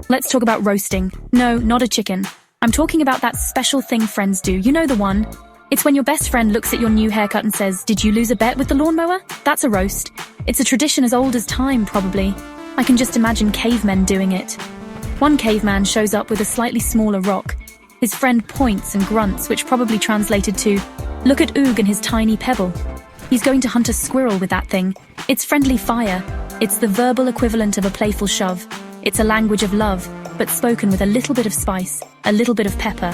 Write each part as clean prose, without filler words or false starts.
Let's talk about roasting. No, not a chicken. I'm talking about that special thing friends do. You know the one. It's when your best friend looks at your new haircut and says, "Did you lose a bet with the lawnmower?" That's a roast. It's a tradition as old as time, probably. I can just imagine cavemen doing it. One caveman shows up with a slightly smaller rock. His friend points and grunts, which probably translated to, "Look at Oog and his tiny pebble. He's going to hunt a squirrel with that thing." It's friendly fire. It's the verbal equivalent of a playful shove. It's a language of love, but spoken with a little bit of spice, a little bit of pepper.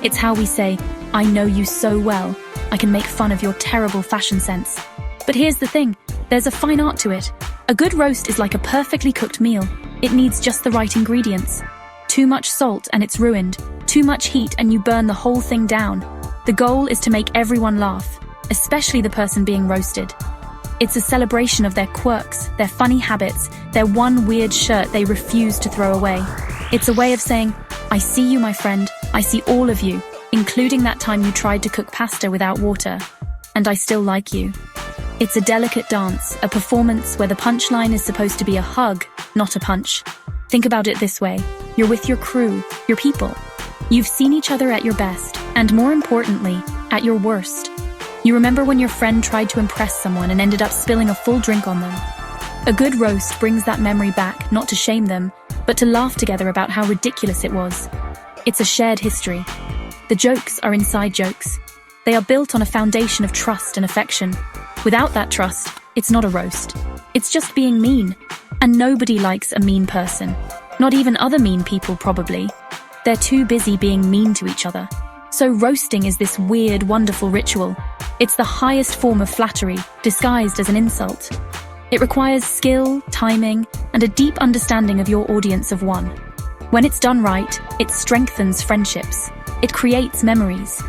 It's how we say, "I know you so well. I can make fun of your terrible fashion sense." But here's the thing, there's a fine art to it. A good roast is like a perfectly cooked meal. It needs just the right ingredients. Too much salt and it's ruined. Too much heat and you burn the whole thing down. The goal is to make everyone laugh, especially the person being roasted. It's a celebration of their quirks, their funny habits, their one weird shirt they refuse to throw away. It's a way of saying, "I see you, my friend. I see all of you, including that time you tried to cook pasta without water. And I still like you." It's a delicate dance, a performance where the punchline is supposed to be a hug, not a punch. Think about it this way. You're with your crew, your people. You've seen each other at your best, and more importantly, at your worst. You remember when your friend tried to impress someone and ended up spilling a full drink on them. A good roast brings that memory back, not to shame them, but to laugh together about how ridiculous it was. It's a shared history. The jokes are inside jokes. They are built on a foundation of trust and affection. Without that trust, it's not a roast. It's just being mean. And nobody likes a mean person. Not even other mean people, probably. They're too busy being mean to each other. So roasting is this weird, wonderful ritual. It's the highest form of flattery, disguised as an insult. It requires skill, timing, and a deep understanding of your audience of one. When it's done right, it strengthens friendships. It creates memories.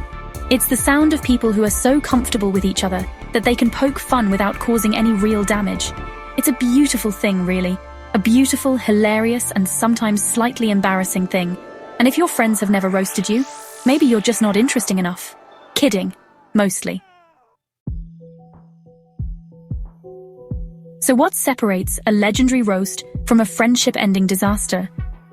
It's the sound of people who are so comfortable with each other that they can poke fun without causing any real damage. It's a beautiful thing, really. A beautiful, hilarious, and sometimes slightly embarrassing thing. And if your friends have never roasted you, maybe you're just not interesting enough. Kidding. Mostly. So what separates a legendary roast from a friendship-ending disaster?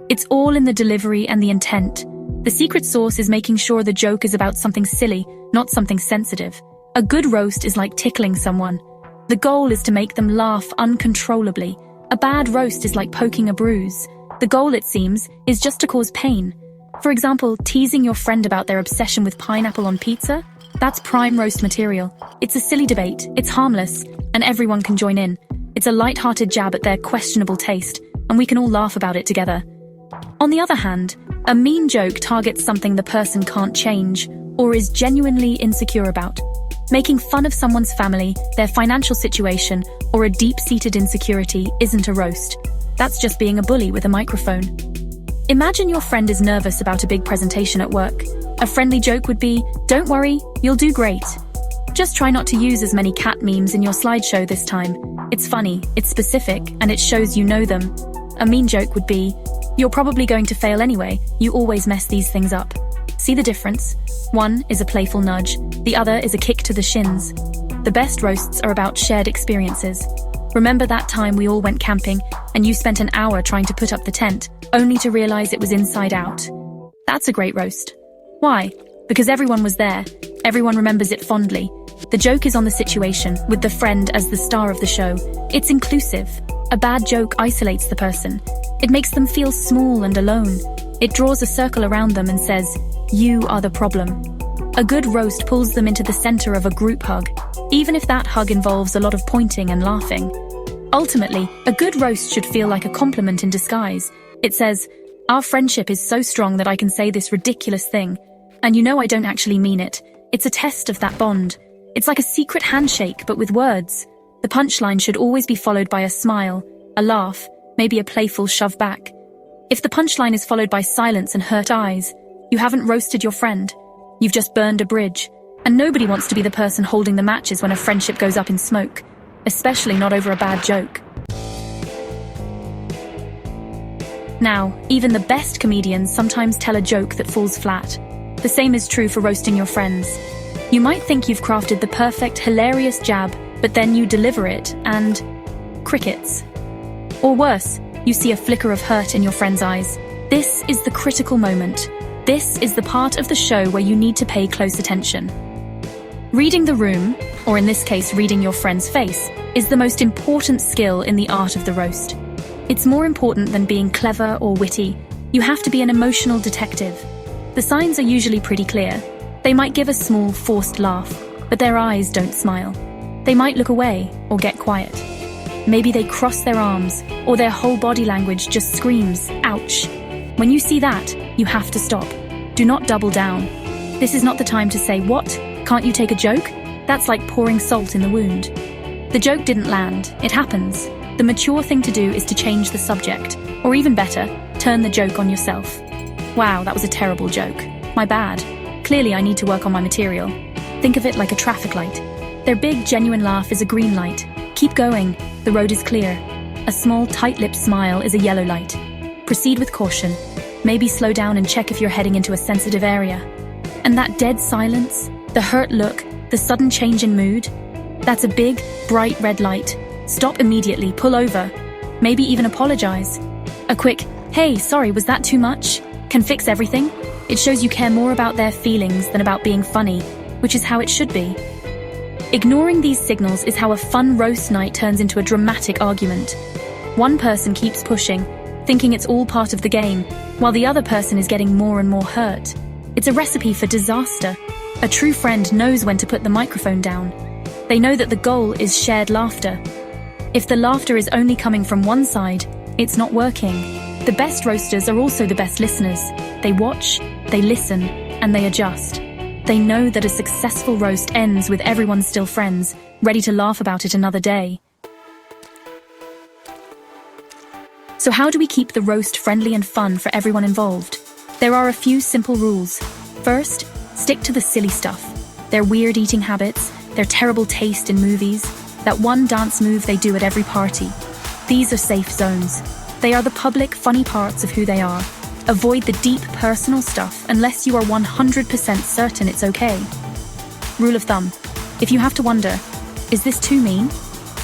It's all in the delivery and the intent. The secret sauce is making sure the joke is about something silly, not something sensitive. A good roast is like tickling someone. The goal is to make them laugh uncontrollably. A bad roast is like poking a bruise. The goal, it seems, is just to cause pain. For example, teasing your friend about their obsession with pineapple on pizza? That's prime roast material. It's a silly debate, it's harmless, and everyone can join in. It's a light-hearted jab at their questionable taste, and we can all laugh about it together. On the other hand, a mean joke targets something the person can't change, or is genuinely insecure about. Making fun of someone's family, their financial situation, or a deep-seated insecurity isn't a roast. That's just being a bully with a microphone. Imagine your friend is nervous about a big presentation at work. A friendly joke would be, "Don't worry, you'll do great. Just try not to use as many cat memes in your slideshow this time. It's funny, it's specific, and it shows you know them." A mean joke would be, "You're probably going to fail anyway, you always mess these things up." See the difference? One is a playful nudge, the other is a kick to the shins. The best roasts are about shared experiences. Remember that time we all went camping, and you spent an hour trying to put up the tent, only to realize it was inside out? That's a great roast. Why? Because everyone was there. Everyone remembers it fondly. The joke is on the situation, with the friend as the star of the show. It's inclusive. A bad joke isolates the person. It makes them feel small and alone. It draws a circle around them and says, "You are the problem." A good roast pulls them into the center of a group hug, even if that hug involves a lot of pointing and laughing. Ultimately, a good roast should feel like a compliment in disguise. It says, "Our friendship is so strong that I can say this ridiculous thing. And you know I don't actually mean it. It's a test of that bond. It's like a secret handshake, but with words." The punchline should always be followed by a smile, a laugh, maybe a playful shove back. If the punchline is followed by silence and hurt eyes, you haven't roasted your friend. You've just burned a bridge. And nobody wants to be the person holding the matches when a friendship goes up in smoke, especially not over a bad joke. Now, even the best comedians sometimes tell a joke that falls flat. The same is true for roasting your friends. You might think you've crafted the perfect, hilarious jab, but then you deliver it, and crickets. Or worse, you see a flicker of hurt in your friend's eyes. This is the critical moment. This is the part of the show where you need to pay close attention. Reading the room, or in this case reading your friend's face, is the most important skill in the art of the roast. It's more important than being clever or witty. You have to be an emotional detective. The signs are usually pretty clear. They might give a small, forced laugh, but their eyes don't smile. They might look away or get quiet. Maybe they cross their arms, or their whole body language just screams, ouch. When you see that, you have to stop. Do not double down. This is not the time to say, what? Can't you take a joke? That's like pouring salt in the wound. The joke didn't land. It happens. The mature thing to do is to change the subject, or even better, turn the joke on yourself. Wow, that was a terrible joke. My bad. Clearly I need to work on my material. Think of it like a traffic light. Their big, genuine laugh is a green light. Keep going. The road is clear. A small, tight-lipped smile is a yellow light. Proceed with caution. Maybe slow down and check if you're heading into a sensitive area. And that dead silence, the hurt look, the sudden change in mood, that's a big, bright red light. Stop immediately, pull over. Maybe even apologize. A quick, hey, sorry, was that too much? Can fix everything. It shows you care more about their feelings than about being funny, which is how it should be. Ignoring these signals is how a fun roast night turns into a dramatic argument. One person keeps pushing, thinking it's all part of the game, while the other person is getting more and more hurt. It's a recipe for disaster. A true friend knows when to put the microphone down. They know that the goal is shared laughter. If the laughter is only coming from one side, it's not working. The best roasters are also the best listeners. They watch, they listen, and they adjust. They know that a successful roast ends with everyone still friends, ready to laugh about it another day. So how do we keep the roast friendly and fun for everyone involved? There are a few simple rules. First, stick to the silly stuff. Their weird eating habits, their terrible taste in movies, that one dance move they do at every party. These are safe zones. They are the public, funny parts of who they are. Avoid the deep, personal stuff unless you are 100% certain it's okay. Rule of thumb: if you have to wonder, is this too mean?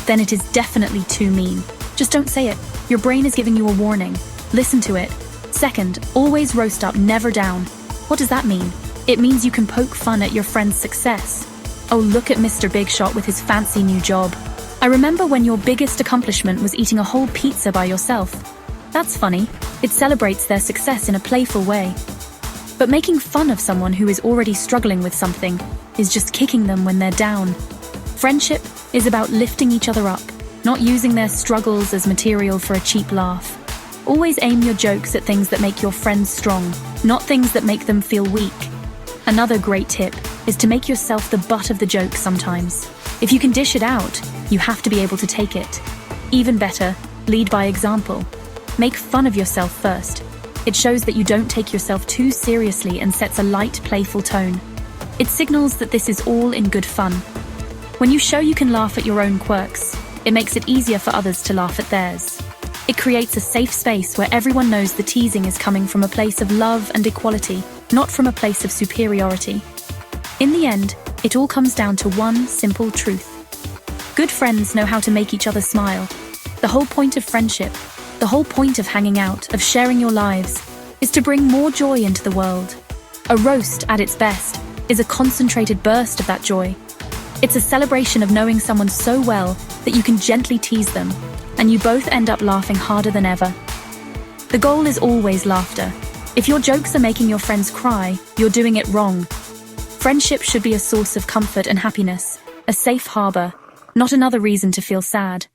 Then it is definitely too mean. Just don't say it. Your brain is giving you a warning. Listen to it. Second, always roast up, never down. What does that mean? It means you can poke fun at your friend's success. Oh, look at Mr. Big Shot with his fancy new job. I remember when your biggest accomplishment was eating a whole pizza by yourself. That's funny. It celebrates their success in a playful way. But making fun of someone who is already struggling with something is just kicking them when they're down. Friendship is about lifting each other up, not using their struggles as material for a cheap laugh. Always aim your jokes at things that make your friends strong, not things that make them feel weak. Another great tip is to make yourself the butt of the joke sometimes. If you can dish it out, you have to be able to take it. Even better, lead by example. Make fun of yourself first. It shows that you don't take yourself too seriously and sets a light, playful tone. It signals that this is all in good fun. When you show you can laugh at your own quirks, it makes it easier for others to laugh at theirs. It creates a safe space where everyone knows the teasing is coming from a place of love and equality, not from a place of superiority. In the end, it all comes down to one simple truth. Good friends know how to make each other smile. The whole point of friendship, the whole point of hanging out, of sharing your lives, is to bring more joy into the world. A roast, at its best, is a concentrated burst of that joy. It's a celebration of knowing someone so well that you can gently tease them, and you both end up laughing harder than ever. The goal is always laughter. If your jokes are making your friends cry, you're doing it wrong. Friendship should be a source of comfort and happiness, a safe harbor, not another reason to feel sad.